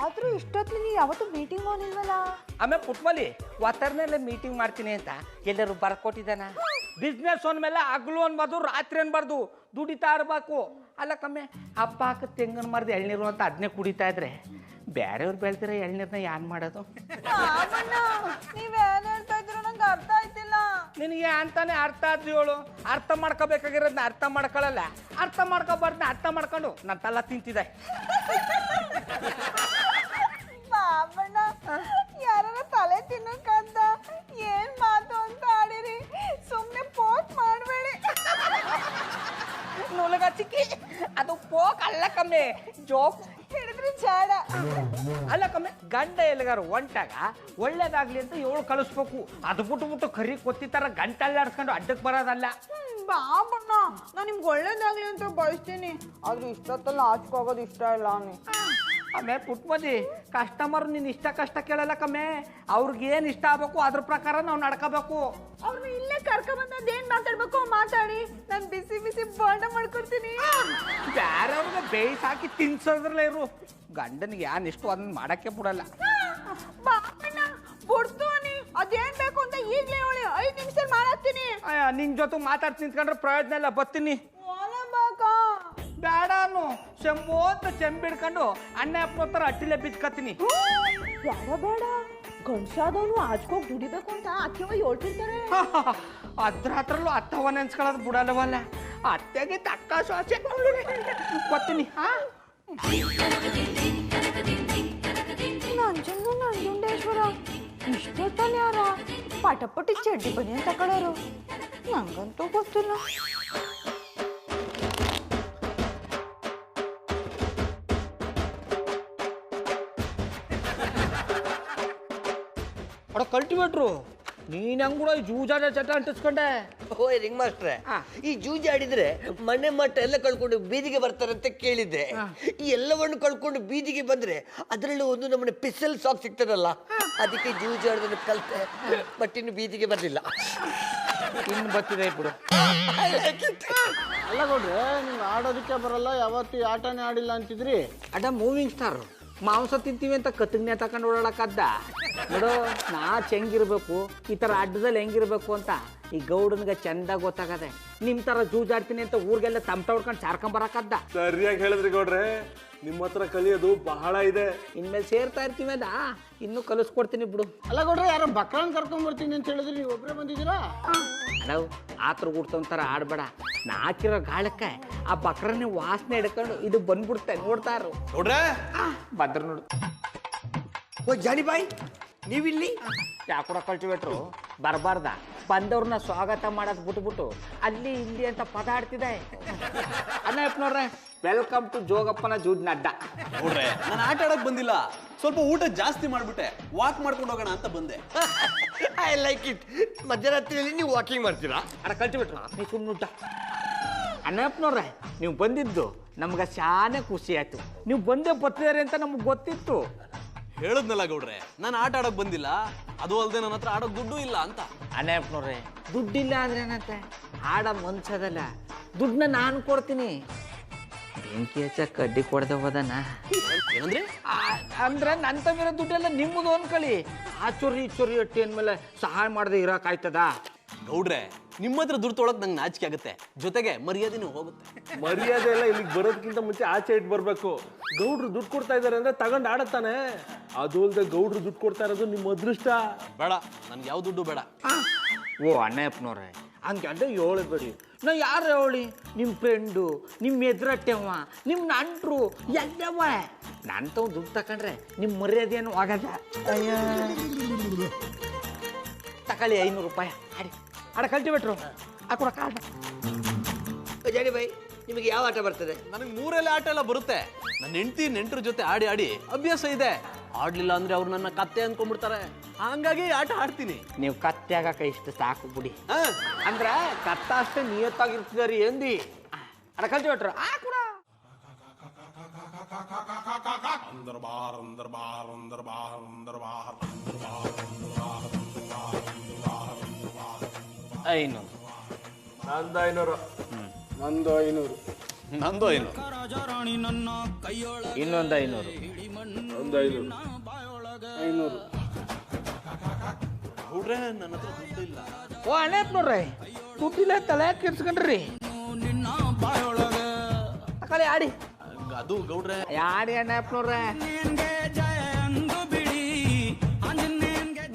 ಆದ್ರೂ ಇಷ್ಟೊತ್ತು ನೀ ಯಾವತ್ತು ಮೀಟಿಂಗ್ ಹೋಗಿಲ್ವಲ್ಲ? ಆಮೇಲೆ ಪುಟ್ಮಲಿ ಒತ್ತರ್ನಲ್ಲೇ ಮೀಟಿಂಗ್ ಮಾಡ್ತೀನಿ ಅಂತ ಎಲ್ಲರೂ ಬರ್ಕೊಟ್ಟಿದ್ದಾನ. ಬಿಸ್ನೆಸ್ ಅಂದಮೇಲೆ ಹಗ್ಲು ಅನ್ಬಾರ್ದು, ರಾತ್ರಿ ಅನ್ಬಾರ್ದು, ದುಡಿತಾ ಇರ್ಬೇಕು. ಅಲ್ಲ ಕಮ್ಮಿ ಅಪ್ಪ ಹಾಕ ತೆಂಗಿನ ಮರದ ಎಳ್ನೀರು ಅಂತ ಅದನ್ನೇ ಕುಡಿತಾ ಇದ್ರೆ ಬೇರೆಯವ್ರು ಬೆಳ್ತಿರೋ ಎಳ್ನೀರನ್ನ ಏನ್ ಮಾಡೋದು? ನೀವೇನ್ ಹೇಳ್ತಾ ಇದ್ರು ನಂಗೆ ಅರ್ಥ ಆಯ್ತಿಲ್ಲ. ನಿನಗೆ ಅಂತಾನೆ ಅರ್ಥ ಆದ್ರಿ ಹೇಳು. ಅರ್ಥ ಮಾಡ್ಕೋಬೇಕಾಗಿರೋದನ್ನ ಅರ್ಥ ಮಾಡ್ಕೊಳ್ಳಲ್ಲ, ಅರ್ಥ ಮಾಡ್ಕೋಬಾರ್ದನ್ನ ಅರ್ಥ ಮಾಡ್ಕೊಂಡು ನನ್ನ ತಲ್ಲ ತಿಂತಿದೆ. ಬಾಬಣ್ಣ ಯಾರ ತಲೆ ತಿನ್ನಕ್ಕಂತ ಏನ್ ಮಾತು ಅಂತ ಆಡಿರಿ, ಸುಮ್ನೆ ಪೋಸ್ಟ್ ಮಾಡಬೇಡಿ. ನುಲಗ ಚಿಕ್ಕಿ, ಅದು ಪೋಕ್ ಅಲ್ಲ ಕಮ್ಮಿ, ಜೋಕ್ ಹಿಡಿದ್ರೆ ಜಾಡ. ಅಲ್ಲ ಕಮ್ಮಿ, ಗಂಡ ಎಲ್ಲಿಗಾರು ಹೊಂಟಾಗ ಒಳ್ಳೇದಾಗ್ಲಿ ಅಂತ ಏಳು ಕಳಿಸ್ಬೇಕು. ಅದು ಬಿಟ್ಟು ಕರಿ ಕೊತ್ತಿತ್ತಾರ ಗಂಟಲ್ಲಿ ಆಡ್ಸ್ಕೊಂಡು ಅಡ್ಡಕ್ಕೆ ಬರೋದಲ್ಲ. ಬಾಬಣ್ಣ ನಾನು ನಿಮ್ಗೆ ಒಳ್ಳೇದಾಗ್ಲಿ ಅಂತ ಬಯಸ್ತೀನಿ, ಆದ್ರೆ ಇಷ್ಟೊತ್ತಲ್ಲ ಆಚ್ಕೋಗೋದು ಇಷ್ಟ ಇಲ್ಲ. ಆಮೇಲೆ ಪುಟ್ಮದಿ ಕಸ್ಟಮರ್ ನೀನು ಇಷ್ಟ ಕಷ್ಟ ಕೇಳಲ್ಲ ಕಮ್ಮೆ, ಅವ್ರಿಗೇನು ಇಷ್ಟ ಆಗ್ಬೇಕು ಅದ್ರ ಪ್ರಕಾರ ನಾವು ನಡ್ಕೋಬೇಕು. ಅವ್ರನ್ನ ಇಲ್ಲೇ ಕರ್ಕೊಂಬಂದು ಅದೇನ್ ಮಾತಾಡ್ಬೇಕು ಮಾತಾಡಿ, ನಾನು ಬಿಸಿ ಬಿಸಿ ಬೋಂಡ ಮಾಡ್ಕೊಡ್ತೀನಿ. ಬೇರೆಯವ್ರಿಗೆ ಬೇಯಿಸಿ ಹಾಕಿ ತಿನ್ಸೋದ್ರಲ್ಲೇ ಇರು, ಗಂಡನಿಗೆ ಯಾನ್ ಇಷ್ಟು ಅದನ್ನ ಮಾಡಕ್ಕೆ ಬಿಡಲ್ಲ. ಬಾಬಣ್ಣ ಬಿಡ್ತೋನಿ, ಅದೇನ್ ಬೇಕು ಅಂತ ಈಗ್ಲೇ ಹೇಳಿ, 5 ನಿಮಿಷ ಮಾಡತ್ತೀನಿ. ನಿನ್ ಜೊತೆ ಮಾತಾಡ್ತಿ ನಿಂತ್ಕೊಂಡ್ರೆ ಪ್ರಯೋಜನ ಇಲ್ಲ, ಬರ್ತೀನಿ. ಬೇಡ ಅನ್ನು ಚೆಂಬೋತ ಚೆಂಬಿಡ್ಕೊಂಡು ಅಣ್ಣ ಅಪ್ಪತ್ತರ ಅಟ್ಟಿಲೆ ಬಿದ್ಕತ್ತೀನಿ. ಯಾರ ಬೇಡ, ಗಂಡ್ಸಾದವನು ಆಚ್ಕೋಗಿ ದುಡಿಬೇಕು ಅಂತ ಅತ್ತೆವ ಹೇಳ್ತಿರ್ತಾರೆ. ಅದ್ರ ಹತ್ರಲ್ಲೂ ಅತ್ತವ ನೆನ್ಸ್ಕೊಳ್ಳೋದು ಬಿಡಲ್ಲವಲ್ಲ, ಅತ್ತೆಗೆ ತಕ್ಕ ಶ್ವಾಸ ಬರ್ತೀನಿ. ನಂಜುಂಡೇಶ್ವರ ಇಷ್ಟೊತ್ತಲ್ಲಿ ಯಾರ ಪಟಪಟಿ ಚಡ್ಡಿ ಬನ್ನಿ ಅಂತ ಕಳೋರು, ನಂಗಂತೂ ಗೊತ್ತಿಲ್ಲ. ಅಡ ಕಲ್ಟಿವೇಟ್ರು, ನೀನ್ ಹೆಂಗ್ ಕೂಡ ಜೂಜಾಡ ಚಟ ಅಂಟಿಸ್ಕೊಂಡೆ. ಓಯ್ ರಿಂಗ್ ಮಾಸ್ಟ್ರೆ, ಈ ಜೂಜಿ ಆಡಿದ್ರೆ ಮನೆ ಮಟ್ಟ ಎಲ್ಲ ಕಳ್ಕೊಂಡು ಬೀದಿಗೆ ಬರ್ತಾರಂತ ಕೇಳಿದ್ದೆ. ಈ ಎಲ್ಲವನ್ನು ಕಳ್ಕೊಂಡು ಬೀದಿಗೆ ಬಂದ್ರೆ ಅದರಲ್ಲಿ ಒಂದು ನಮ್ಮನೆ ಪಿಸಲ್ ಸಾಕ್ ಸಿಗ್ತದಲ್ಲ, ಅದಕ್ಕೆ ಜೂಜಿ ಆಡೋದನ್ನ ಕಲ್ತೆ. ಬಟ್ ಇನ್ನು ಬೀದಿಗೆ ಬರ್ಲಿಲ್ಲ, ಇನ್ನು ಬತ್ತಿದೆ ಬಿಡು. ಅಲ್ಲ ಕೊಡ್ರಿ, ನಿಮ್ಗೆ ಆಡೋದಕ್ಕೆ ಬರಲ್ಲ, ಯಾವತ್ತು ಈ ಆಟನೇ ಆಡಿಲ್ಲ ಅಂತಿದ್ರಿ. ಅಡ ಮೂವಿಂಗ್ ಸ್ಟಾರ್ ಮಾಂಸ ತಿಂತೀವಿ ಅಂತ ಕತ್ತಗ್ನೆ ತಕೊಂಡು ಓಡಾಡಕ್ಕದ್ದ ನೋಡು. ಹೆಂಗಿರ್ಬೇಕು, ಈ ಥರ ಅಡ್ಡದಲ್ಲಿ ಹೆಂಗಿರ್ಬೇಕು ಅಂತ ಈ ಗೌಡನ್ಗೆ ಚಂದ ಗೊತ್ತಾಗದೆ. ನಿಮ್ ತರ ಜೂಜಾಡ್ತೀನಿ ಅಂತ ಊರಿಗೆಲ್ಲ ತಮಟ ಹೊಡ್ಕೊಂಡು ಸಾರ್ಕೊಂಬರಕ್ಕದ್ದ. ಸರಿಯಾಗಿ ಹೇಳಿದ್ರಿ ಗೌಡ್ರೆ, ನಿಮ್ಮ ಹತ್ರ ಕಲಿಯೋದು ಬಹಳ ಇದೆ. ಇನ್ಮೇಲೆ ಸೇರ್ತಾ ಇರ್ತೀವಲ್ಲ, ಇನ್ನೂ ಕಲಿಸ್ಕೊಡ್ತೀನಿ ಬಿಡು. ಅಲ್ಲ ಕೊಡ್ರಿ, ಯಾರೋ ಬಕ್ರನ್ ಕರ್ಕೊಂಡ್ ಬರ್ತೀನಿ ಅಂತ ಹೇಳಿದ್ರಿ, ನೀವು ಒಬ್ಬರೇ ಬಂದಿದ್ದೀರಾ? ಅಡವ್ ಆತ್ರ ಗುಡ್ತೊಂಥರ ಆಡ್ಬೇಡ. ನಾಕಿರೋ ಗಾಳಕ್ಕೆ ಆ ಬಕ್ರನೇ ವಾಸನೆ ಹಿಡ್ಕೊಂಡು ಇದು ಬಂದ್ಬಿಡ್ತೆ, ನೋಡ್ತಾರು ನೋಡ್ರೆ ಬದ್ರ ನೋಡು. ಓ ಜಾನಿ ಬಾಯ್, ನೀವಿಲ್ಲಿ ಯಾಕೂಡ ಕಲ್ಟಿವೇಟ್ರು ಬರಬಾರ್ದ, ಬಂದವ್ರನ್ನ ಸ್ವಾಗತ ಮಾಡೋದು ಬಿಟ್ಬಿಟ್ಟು ಅಲ್ಲಿ ಇಲ್ಲಿ ಅಂತ ಪದ ಆಡ್ತಿದೆ. ಅಣ್ಣ ನೋಡ್ರೆ, ವೆಲ್ಕಮ್ ಟು ಜೋಗಪ್ಪನ ಜೂಜ್ನ ಅಡ್ಡ. ನೋಡ್ರೆ, ನಾನು ಆಟ ಆಡಕ್ ಬಂದಿಲ್ಲ, ಸ್ವಲ್ಪ ಊಟ ಜಾಸ್ತಿ ಮಾಡ್ಬಿಟ್ಟೆ, ವಾಕ್ ಮಾಡ್ಕೊಂಡು ಹೋಗೋಣ ಅಂತ ಬಂದೆ. I like it. ಮಧ್ಯರಾತ್ರಿಯಲ್ಲಿ ನೀವು ವಾಕಿಂಗ್ ಮಾಡ್ತೀರಾ? ಅಣ್ಣ ಕಲ್ಟಿವೇಟ್ರು ನೀವು ಸುಮ್ಮನುಟ್ಟ. ಅಣ್ಣಪ್ಪನವ್ರೆ, ನೀವು ಬಂದಿದ್ದು ನಮ್ಗೆ ಶಾನೆ ಖುಷಿ ಆಯ್ತು. ನೀವು ಬಂದೇ ಬರ್ತಿದಾರೆ ಅಂತ ನಮ್ಗೆ ಗೊತ್ತಿತ್ತು. ಹೇಳದ್ನಲ್ಲ ಗೌಡ್ರೆ, ನಾನು ಆಟ ಆಡಕ್ ಬಂದಿಲ್ಲ, ಅದು ಅಲ್ಲದೆ ನನ್ನ ಹತ್ರ ಆಡೋಕ್ ದುಡ್ಡು ಇಲ್ಲ ಅಂತ. ಅಣ್ಣಪ್ಪನವ್ರೆ, ದುಡ್ಡಿಲ್ಲ ಅಂದ್ರೆ ಏನಂತೆ, ಆಡ ಮನ್ಸದಲ್ಲ, ದುಡ್ಡನ್ನ ನಾನು ಕೊಡ್ತೀನಿ. ಬೆಂಕಿ ಹಚ್ಚ ಕಡ್ಡಿ ಕೊಡ್ದೆ ಹೋದನ ಏನಂದ್ರೆ? ಅಂದ್ರೆ ನನ್ನ ತಮ್ಮಿರೋ ದುಡ್ಡೆಲ್ಲ ನಿಮ್ಮದು ಅನ್ಕೊಳ್ಳಿ. ಆ ಚೊರಿ ಚೊರಿ ಅಟ್ಟಿ ಅಂದ್ಮೇಲೆ ಸಹಾಯ ಮಾಡದೆ ಇರಕ್ಕಾಯ್ತದ? ಗೌಡ್ರೆ, ನಿಮ್ಮ ಹತ್ರ ದುಡ್ಡು ತೊಳಕ್ ನಂಗೆ ನಾಚಿಕೆ ಆಗುತ್ತೆ, ಜೊತೆಗೆ ಮರ್ಯಾದೆನೂ ಹೋಗುತ್ತೆ. ಮರ್ಯಾದೆ ಎಲ್ಲ ಇಲ್ಲಿಗೆ ಬರೋದಕ್ಕಿಂತ ಮುಂಚೆ ಆಚೆ ಇಟ್ಟು ಬರ್ಬೇಕು. ಗೌಡ್ರು ದುಡ್ಡು ಕೊಡ್ತಾ ಇದಾರೆ ಅಂದ್ರೆ ತಗೊಂಡು ಆಡತ್ತಾನೆ. ಅದು ಅಲ್ದೆ ಗೌಡ್ರು ದುಡ್ಡು ಕೊಡ್ತಾ ಇರೋದು ನಿಮ್ಮ ಅದೃಷ್ಟ. ಬೇಡ, ನನ್ಗೆ ಯಾವ ದುಡ್ಡು ಬೇಡ. ಓ ಅಣ್ಣಪ್ಪನವ್ರೆ, ಹಂಗಂದ್ರೆ ಹೇಳಬೇಡಿ. ನಾ ಯಾರು ಹೇಳಿ, ನಿಮ್ಮ ಫ್ರೆಂಡು, ನಿಮ್ಮ ಎದುರಟ್ಟೆವ, ನಿಮ್ಮ ನಂಟ್ರು ಎಲ್ಲವ. ನಾನು ತಗೊಂಡು ದುಡ್ಡು ತಕೊಂಡ್ರೆ ನಿಮ್ಮ ಮರ್ಯಾದೆಯನ್ನು ಆಗದ. ತಕೊಳ್ಳಿ 500 ರೂಪಾಯಿ. ಆಡಿ ಆಡ ಕಲ್ಟಿವೇಟ್ರು ಹಾಕೊಡ ಕಾರಣ. ಜಾನಿ ಬಾಯ್, ನಿಮಗೆ ಯಾವ ಆಟ ಬರ್ತದೆ? ನನಗೆ 3 ಆಟ ಎಲ್ಲ ಬರುತ್ತೆ. ನನ್ನ ಹೆಂಡತಿ ನೆಂಟರ ಜೊತೆ ಆಡಿ ಆಡಿ ಅಭ್ಯಾಸ ಇದೆ. ಆಡ್ಲಿಲ್ಲ ಅಂದ್ರೆ ಅವ್ರು ನನ್ನ ಕತ್ತೆ ಅನ್ಕೊಂಡ್ಬಿಡ್ತಾರೆ, ಹಂಗಾಗಿ ಆಟ ಆಡ್ತೀನಿ. ನೀವು ಕತ್ತೆ ಆಗಕ ಇಷ್ಟು ಸಾಕು ಬಿಡಿ. ಹಾ, ಅಂದ್ರೆ ಕತ್ತ ಅಷ್ಟೇ ನಿಯತ್ತಾಗಿರ್ತದ್ರಿ ಎಂದಿ. ಅಡ ಕಲ್ಟಿವೇಟ್ರು ಹಾಕೊಡ. ಐನೂರು ನಂದು 500. ನಂದು 500. ನಂದು ಏನು ಇನ್ನೊಂದು 500. ಒಂದು 500. 500. ಗೌಡ್ರೆ ನನ್ನ ಹತ್ರ ದುಡ್ಡು ಇಲ್ಲ. ಓ ಅಣ್ಣಪ್ಪನವ್ರೆ ದುಡ್ಡಿಲ್ಲ ತಲೆ ಕೆಡ್ಸ್ಕೊಂಡ್ರಿ ತಕೊಳ್ಳಿ ಆಡಿ ಅದು ಗೌಡ್ರೆ ಆಡಿ ಅಣ್ಣಪ್ಪನವ್ರೆ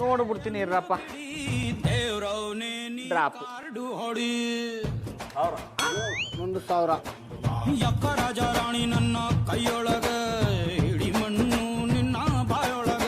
ನೋಡ್ಬಿಡ್ತೀನಿ ಇರ್ರಪ್ಪ ಡ್ರಾಪ್ ಒಂದು 1000. ರಾಜಾರಾಣಿ ನನ್ನ ಕೈಯೊಳಗ ಹಿಡಿ ಮಣ್ಣು ನಿನ್ನ ಬಾಯೊಳಗ.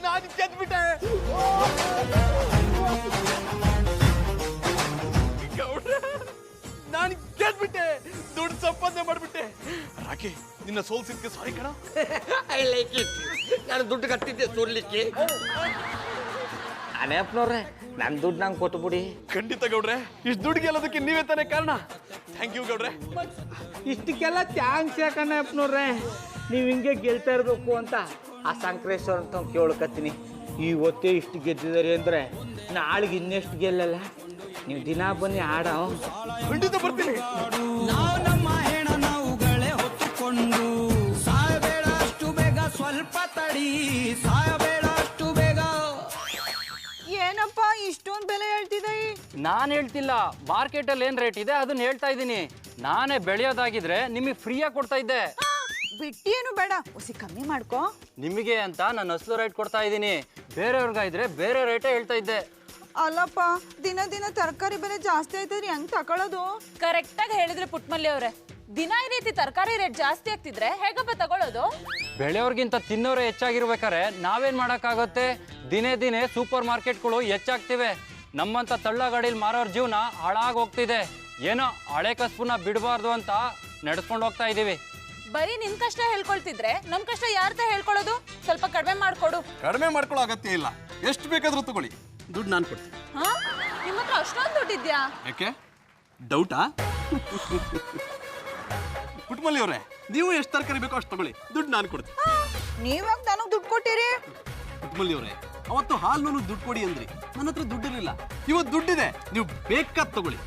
ನಾನು ಗೆದ್ಬಿಟ್ಟೆ. ಗೌಡ್ರೆ ನಾನು ಗೆದ್ಬಿಟ್ಟೆ, ದುಡ್ಡು ಸಂಪಾದನೆ ಮಾಡ್ಬಿಟ್ಟೆ. ರಾಕಿ ನಿನ್ನ ಸೋಲ್ಸಿದ್ಕೆ ಸಾರಿ ಕಣ. I like it. ನಾನು ದುಡ್ಡು ಕಟ್ಟಿದ್ದೆ ಸೋರ್ಲಿಕ್ಕೆ. ಅಣ್ಣಪ್ಪನವ್ರೆ ನನ್ನ ದುಡ್ಡು ನಂಗೆ ಕೊಟ್ಬಿಡಿ. ಖಂಡಿತ ಗೌಡ್ರೆ, ಇಷ್ಟು ದುಡ್ಡು ಗೆಲ್ಲೋದಕ್ಕೆ ನೀವೇ ತಾನೇ ಕಾರಣ. ಥ್ಯಾಂಕ್ ಯು ಗೌಡ್ರೆ. ಇಷ್ಟಕ್ಕೆಲ್ಲ ಥ್ಯಾಂಕ್ಸ್ ಯಾಕಣ್ಣಪ್ಪನವ್ರೆ, ನೀವು ಹಿಂಗೆ ಗೆಲ್ತಾ ಇರಬೇಕು ಅಂತ ಆ ಸಂಕ್ರೇಶ್ವರ ಅಂತ ಕೇಳ್ಕತ್ತೀನಿ. ಇವತ್ತೇ ಇಷ್ಟು ಗೆದ್ದಿದ್ದಾರೆ ಅಂದರೆ ನಾಳೆಗೆ ಇನ್ನೆಷ್ಟು ಗೆಲ್ಲಲ್ಲ. ನೀವು ದಿನ ಬನ್ನಿ ಆಡ. ಖಂಡಿತ ಬರ್ತೀನಿ. ನಾವು ನಮ್ಮ ಹೆಣ ನಾವುಗಳೇ ಹೊತ್ತುಕೊಂಡು ಸಾಯಬೇಡ ಅಷ್ಟು ಬೇಗ, ಸ್ವಲ್ಪ ತಡಿ ಸಾಯಬೇಡ ಅಷ್ಟು ಬೇಗ. ಏನಪ್ಪ ಇಷ್ಟೊಂದು ಬೆಲೆ ಹೇಳ್ತಿದ್ದೆ? ನಾನು ಹೇಳ್ತಿಲ್ಲ, ಮಾರ್ಕೆಟಲ್ಲಿ ಏನು ರೇಟ್ ಇದೆ ಅದನ್ನ ಹೇಳ್ತಾ ಇದ್ದೀನಿ. ನಾನೇ ಬೆಳೆಯೋದಾಗಿದ್ರೆ ನಿಮಗೆ ಫ್ರೀಯಾಗಿ ಕೊಡ್ತಾ ಇದ್ದೆ. ಬಿಟ್ಟಿ ಏನು ಬೇಡ, ಹೊಸಿ ಕಮ್ಮಿ ಮಾಡ್ಕೋ. ನಿಮಗೆ ಅಂತ ನಾನು ಅಸಲು ರೇಟ್ ಕೊಡ್ತಾ ಇದ್ದೀನಿ, ಬೇರೆಯವ್ರಿಗಾದ್ರೆ ಬೇರೆ ರೇಟೇ ಹೇಳ್ತಾ ಇದ್ದೆ. ಅಲ್ಲಪ್ಪ, ದಿನ ದಿನ ತರಕಾರಿ ಬೆಲೆ ಜಾಸ್ತಿ ಆಯ್ತದ್ರಿ, ಹೆಂಗ್ ತಗೊಳ್ಳೋದು? ಕರೆಕ್ಟಾಗಿ ಹೇಳಿದ್ರೆ ಪುಟ್ಮಲ್ಲಿ ಅವರೇ, ದಿನ ಈ ರೀತಿ ತರಕಾರಿ ರೇಟ್ ಜಾಸ್ತಿ ಆಗ್ತಿದ್ರೆ ಹೇಗಪ್ಪ ತಗೊಳ್ಳೋದು? ಬೆಳೆಯೋರ್ಗಿಂತ ತಿನ್ನೋರೇ ಹೆಚ್ಚಾಗಿರ್ಬೇಕಾರೆ ನಾವೇನ್ ಮಾಡೋಕ್ಕಾಗುತ್ತೆ? ದಿನೇ ದಿನೇ ಸೂಪರ್ ಮಾರ್ಕೆಟ್ಗಳು ಹೆಚ್ಚಾಗ್ತಿವೆ. ನಮ್ಮಂತ ತಳ್ಳಗಾಡಿಲಿ ಮಾರೋರ್ ಜೀವನ ಹಾಳಾಗಿ ಹೋಗ್ತಿದೆ. ಏನೋ ಹಳೆ ಕಸ್ಬನ್ನ ಬಿಡಬಾರ್ದು ಅಂತ ನಡೆಸ್ಕೊಂಡು ಹೋಗ್ತಾ ಇದೀವಿ. ಬರೀ ನಿಮ್ ಕಷ್ಟ ಹೇಳ್ಕೊಳ್ತಿದ್ರೆ ನಮ್ ಕಷ್ಟ ಯಾರ್ತ ಹೇಳ್ಕೊಳ್ಳೋದು? ಸ್ವಲ್ಪ ಕಡಿಮೆ ಮಾಡ್ಕೊಡು. ಕಡಿಮೆ ಮಾಡ್ಕೊಳ್ಳೋ ಅಗತ್ಯ ಇಲ್ಲ, ಎಷ್ಟು ಬೇಕಾದ್ರೂ ತಗೊಳ್ಳಿ, ದುಡ್ಡು ನಾನು ಕೊಡ್ತೀನಿ. ಹಾ, ನಿಮ್ಮ ಹತ್ರ ಅಷ್ಟೊಂದು ದುಡ್ಡಿದ್ಯಾ? ಯಾಕೆ ಡೌಟಾ? ಪುಟ್ಮಲ್ಲಿ ಅವರೇ, ನೀವು ಎಷ್ಟು ತರಕಾರಿ ಬೇಕೋ ಅಷ್ಟು ತಗೊಳ್ಳಿ, ದುಡ್ಡು ನಾನು ಕೊಡ್ತೀನಿ. ನೀವಾಗ ನನಗ್ ದುಡ್ಡು ಕೊಟ್ಟಿರಿ? ಪುಟ್ಮಲ್ಲಿ ಅವರೇ, ಅವತ್ತು ಹಾಲು ದುಡ್ಡು ಕೊಡಿ ಅಂದ್ರಿ, ನನ್ನ ಹತ್ರ ದುಡ್ಡಿರಲಿಲ್ಲ. ಇವತ್ತು ದುಡ್ಡಿದೆ, ನೀವು ಬೇಕಾದ್ ತಗೊಳ್ಳಿ.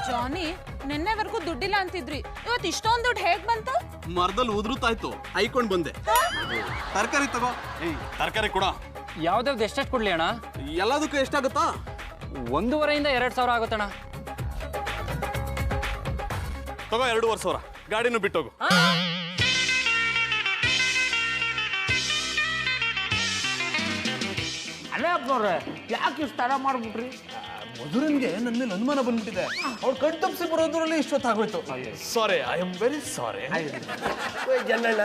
ಜಾನಿ, ನಿನ್ನೆವರೆಗೂ ದುಡ್ಡಿಲ್ಲ ಅಂತಿದ್ರಿ, ಇವತ್ತು ಇಷ್ಟೊಂದು ದುಡ್ಡು ಹೇಗ್ ಬಂತು? ಮರದಲ್ಲಿ ಉದುರುತ್ತಾಯ್ತು, ಐಕೊಂಡ್ ಬಂದೆ. ತರಕಾರಿ ತಗೋ. ಏಯ್, ತರಕಾರಿ ಕೊಡ. ಯಾವ್ದಾವ್ದು ಎಷ್ಟೆಷ್ಟು ಕೊಡ್ಲಿ ಅಣ್ಣ? ಎಲ್ಲದಕ್ಕೂ ಎಷ್ಟಾಗುತ್ತಾ? 1,500 ಇಂದ 2,000 ಆಗುತ್ತಣ್ಣ. ತಗೋ 2,500. ಗಾಡಿನೂ ಬಿಟ್ಟೋಗು. ಅಣ್ಣಪ್ಪನವ್ರೆ ಯಾಕೆ ಇಷ್ಟು ತಡ ಮಾಡ್ಬಿಟ್ರಿ? ಮಧುರನ್ಗೆ ನನ್ನ ಮೇಲೆ ಅನುಮಾನ ಬಂದ್ಬಿಟ್ಟಿದೆ. ಅವ್ರು ಕಣ್ತಪ್ಸಿ ಬರೋದ್ರಲ್ಲಿ ಇಷ್ಟೊತ್ತಾಗೋಯ್ತು. ಸಾರಿ, ಐ ಆಮ್ ವೆರಿ ಸಾರಿ. ಜನಣ್ಣ,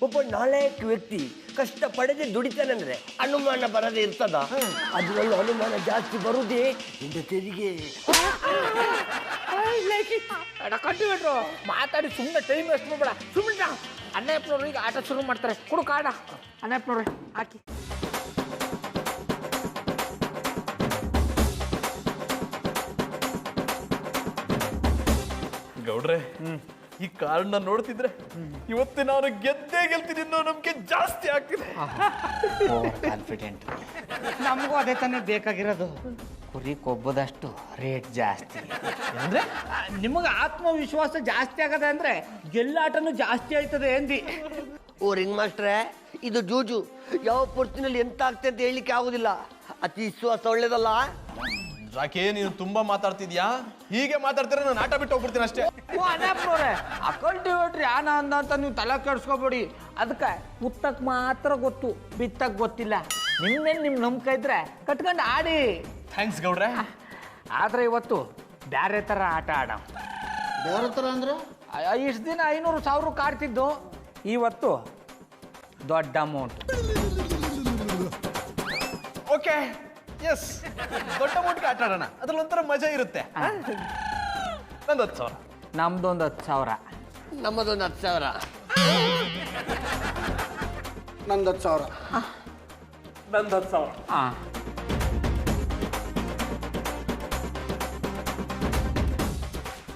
ಒಬ್ಬ ನಾಲಾಯಕ ವ್ಯಕ್ತಿ ಕಷ್ಟ ಪಡೆದೇ ದುಡಿತಾನಂದ್ರೆ ಅನುಮಾನ ಬರದೇ ಇರ್ತದ? ಅದ್ರಲ್ಲೂ ಅನುಮಾನ ಜಾಸ್ತಿ ಬರುದೇ ಇಂದ ತೆರಿಗೆ. ಕಂಟಿನ್ಯೂಟ್ರು ಮಾತಾಡಿ ಸುಮ್ಮನೆ ಟೈಮ್ ವೇಸ್ಟ್ ಮಾಡಬೇಡ. ಸುಮ್ಮನೆ ಅಣ್ಣಪ್ಪನವ್ರು ಈಗ ಆಟ ಶುರು ಮಾಡ್ತಾರೆ. ಕೊಡು ಕಾಡ. ಅಣ್ಣಪ್ಪನವ್ರೆ ಹಾಕಿ. ಗೌಡ್ರೆ, ಈ ಕಾರ್ಡ್ನ ನೋಡ್ತಿದ್ರೆ ಇವತ್ತು ನಾನು ಗೆದ್ದೇ ಗೆಲ್ತೀನಿ ಅನ್ನೋ ನಂಬಿಕೆ ಜಾಸ್ತಿ ಆಗ್ತಿದೆ. ಕಾನ್ಫಿಡೆಂಟ್. ನಮಗೂ ಅದೇ ತಾನೇ ಬೇಕಾಗಿರೋದು. ಕುರಿ ಕೊಬ್ಬದಷ್ಟು ರೇಟ್ ಜಾಸ್ತಿ ಅಂದ್ರೆ ನಿಮಗೆ ಆತ್ಮವಿಶ್ವಾಸ ಜಾಸ್ತಿ ಆಗದೆ ಅಂದ್ರೆ ಗೆಲ್ಲಾಟನೂ ಜಾಸ್ತಿ ಆಯ್ತದೆ ಎಂದಿ. ಓ ರಿಂಗ್ ಮಾಸ್ಟ್ರೇ, ಇದು ಜೂಜು. ಯಾವ ಪೊರ್ತಿನಲ್ಲಿ ಎಂತ ಆಗ್ತದೆ ಅಂತ ಹೇಳಲಿಕ್ಕೆ ಆಗುದಿಲ್ಲ. ಅತಿ ವಿಶ್ವಾಸ ಒಳ್ಳೇದಲ್ಲ. ರಾಕೇ, ನೀನು ತುಂಬಾ ಮಾತಾಡ್ತಿದ್ಯಾ. ಹೀಗೆ ಮಾತಾಡ್ತಾರೆ ನಾನು ಆಟ ಬಿಟ್ಟು ಹೋಗ್ಬಿಡ್ತೀನಿ ಅಷ್ಟೇ. ಅಣ್ಣಪ್ಪನವ್ರೆ, ಕಲ್ಟಿವೇಟ್ರಿ ಯಾನ ಅಂತ ನೀವು ತಲೆ ಕೆಡ್ಸ್ಕೊಬೇಡಿ. ಅದಕ್ಕೆ ಉತ್ತಕ್ ಮಾತ್ರ ಗೊತ್ತು, ಬಿತ್ತಕ್ ಗೊತ್ತಿಲ್ಲ. ನಿಮ್ಮೇಲೆ ನಿಮ್ ನಂಬಿಕೆ ಇದ್ರೆ ಕಟ್ಕೊಂಡು ಆಡಿ. ಥ್ಯಾಂಕ್ಸ್ ಗೌಡ್ರೆ. ಆದ್ರೆ ಇವತ್ತು ಬ್ಯಾರೆ ತರ ಆಟ ಆಡ. ಬೇರೆ ಥರ ಅಂದ್ರೆ ಇಷ್ಟು ದಿನ 500,000 ಕಾಡ್ತಿದ್ದು, ಇವತ್ತು ದೊಡ್ಡ ಅಮೌಂಟ್. ಓಕೆ, ಎಸ್, ದೊಡ್ಡ ಅಮೌಂಟ್ಗೆ ಆಟ ಆಡೋಣ. ಅದ್ರಲ್ಲಿ ಒಂಥರ ಮಜಾ ಇರುತ್ತೆ. ನಂದು 10,000. ನಮ್ದೊಂದು 10,000. ನಮ್ಮದೊಂದು 10,000. ನಂದು 10,000. ನಂದು 10,000. ಹಾಂ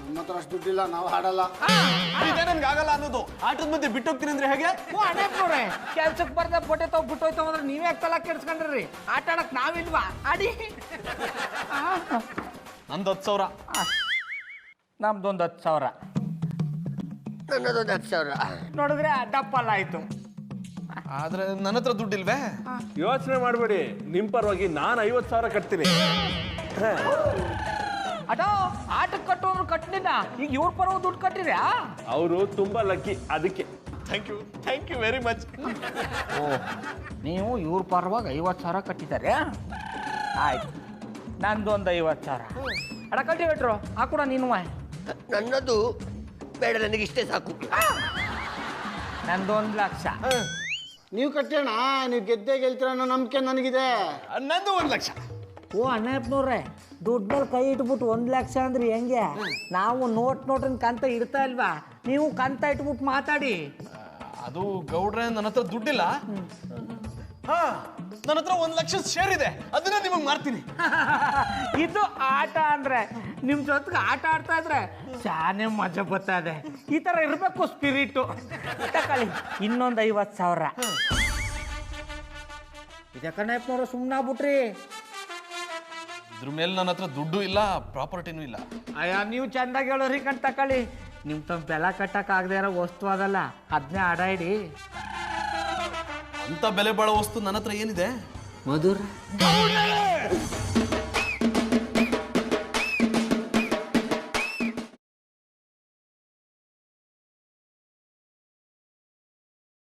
ನಮ್ಮ ಹತ್ರ ಅಷ್ಟು ದುಡ್ಡಿಲ್ಲ, ನಾವು ಆಡಲ್ಲ. ಇದೇ ನನ್ಗೆ ಆಗಲ್ಲ ಅನ್ನೋದು. ಆಟದ ಮಧ್ಯೆ ಬಿಟ್ಟು ಹೋಗ್ತೀನಿ ಅಂದ್ರೆ ಹೇಗೆ? ಓ ಅಣ್ಣಪ್ಪನವ್ರೆ, ಕೆಲ್ಸಕ್ಕೆ ಬರ್ದೆ ಬೊಟ್ಟೆ ತಾವ್ ಬಿಟ್ಟೋಯ್ತಾವ ಅಂದ್ರೆ ನೀವೇ ತಲ ಕೆಡ್ಸ್ಕೊಂಡ್ರಿ. ಆಟ ಆಡಕ್ ನಾವಿಲ್ವಾ? ಆಡಿ. ನಂದು 10,000. ನಮ್ದೊಂದು 10,000. ನನ್ನದೊಂದು 10,000. ನೋಡಿದ್ರೆ ಡಪ್ಪಲ್ಲ ಆಯ್ತು. ಆದ್ರೆ ನನ್ನ ಹತ್ರ ದುಡ್ಡಿಲ್ವೇ? ಯೋಚನೆ ಮಾಡಬೇಡಿ, ನಿಮ್ ಪರವಾಗಿ ನಾನು 50,000 ಕಟ್ತೀನಿ. ಅದ ಆಟಕ್ಕೆ ಕಟ್ಟೋದ್ರು ಕಟ್ಟಿನ, ಈಗ ಇವ್ರ ಪರವಾಗಿ ದುಡ್ಡು ಕಟ್ಟಿರ್ಯಾ? ಅವರು ತುಂಬಾ ಲಕ್ಕಿ, ಅದಕ್ಕೆ. Thank you very much. ಓ, ನೀವು ಇವ್ರ ಪರವಾಗಿ 50,000 ಕಟ್ಟಿದ್ದಾರೆ. ಆಯ್ತು, ನಂದೊಂದು 50,000. ಅಡ ಕಟ್ಟಿ ಬಿಟ್ರು ಹಾಕೂಡ ನೀನು. ನನ್ನದು ಬೇಡ, ನನಗೆ ಇಷ್ಟೇ ಸಾಕು. ನಂದು 1 ಲಕ್ಷ. ನೀವು ಕಟ್ಟೋಣ, ನೀವು ಗೆದ್ದೇ ಗೆಲ್ತೀರ ಅನ್ನೋ ನಂಬಿಕೆ ನನಗಿದೆ. ನಂದು 1 ಲಕ್ಷ. ಓ ಅಣ್ಣಪ್ಪನವ್ರೆ, ದುಡ್ಡಲ್ಲಿ ಕೈ ಇಟ್ಬಿಟ್ಟು 1 ಲಕ್ಷ ಅಂದ್ರೆ ಹೆಂಗೆ? ನಾವು ನೋಟ್ರನ್ ಕಂತ ಇಡ್ತಾ ಇಲ್ವಾ? ನೀವು ಕಂತ ಇಟ್ಬಿಟ್ಟು ಮಾತಾಡಿ. ಅದು ಗೌಡ್ರೆ, ನನ್ನ ಹತ್ರ ದುಡ್ಡಿಲ್ಲ. ಹಾ, ನನ್ನ ಹತ್ರ 1 ಲಕ್ಷ ಶೇರ್ ಇದೆ, ಅದನ್ನ ನಿಮಗೆ ಮಾರ್ತೀನಿ. ಇದು ಆಟ ಅಂದ್ರೆ, ನಿಮ್ ಜೊತೆಗೆ ಆಟ ಆಡ್ತಾ ಇದ್ರೆ ಶಾನೆ ಮಜಾ ಬರ್ತಾ ಇದೆ. ಈ ತರ ಇರ್ಬೇಕು ಸ್ಪಿರಿಟು. ತಕೊಳ್ಳಿ ಇನ್ನೊಂದು 50,000. ಇದಕ್ಕಣ್ಣಪ್ಪನವ್ರು ಸುಮ್ಮನೆ ಆಗ್ಬಿಟ್ರಿ. ಇದ್ರ ಮೇಲೆ ನನ್ನ ಹತ್ರ ದುಡ್ಡು ಇಲ್ಲ, ಪ್ರಾಪರ್ಟಿನೂ ಇಲ್ಲ. ಅಯ್ಯ, ನೀವು ಚಂದಾಗಿ ಹೇಳೋರಿ ಕಂಡು ತಕೊಳ್ಳಿ. ನಿಮ್ ತಮ್ಮ ಬೆಲ ಕಟ್ಟಕ್ ಆಗದೆ ಇರೋ ವಸ್ತು ಅದಲ್ಲ, ಅದನ್ನೇ ಆಡ ಇಡಿ. ಅಂತ ಬೆಲೆ ಬಾಳೋ ವಸ್ತು ನನ್ನ ಹತ್ರ ಏನಿದೆ? ಮಧುರ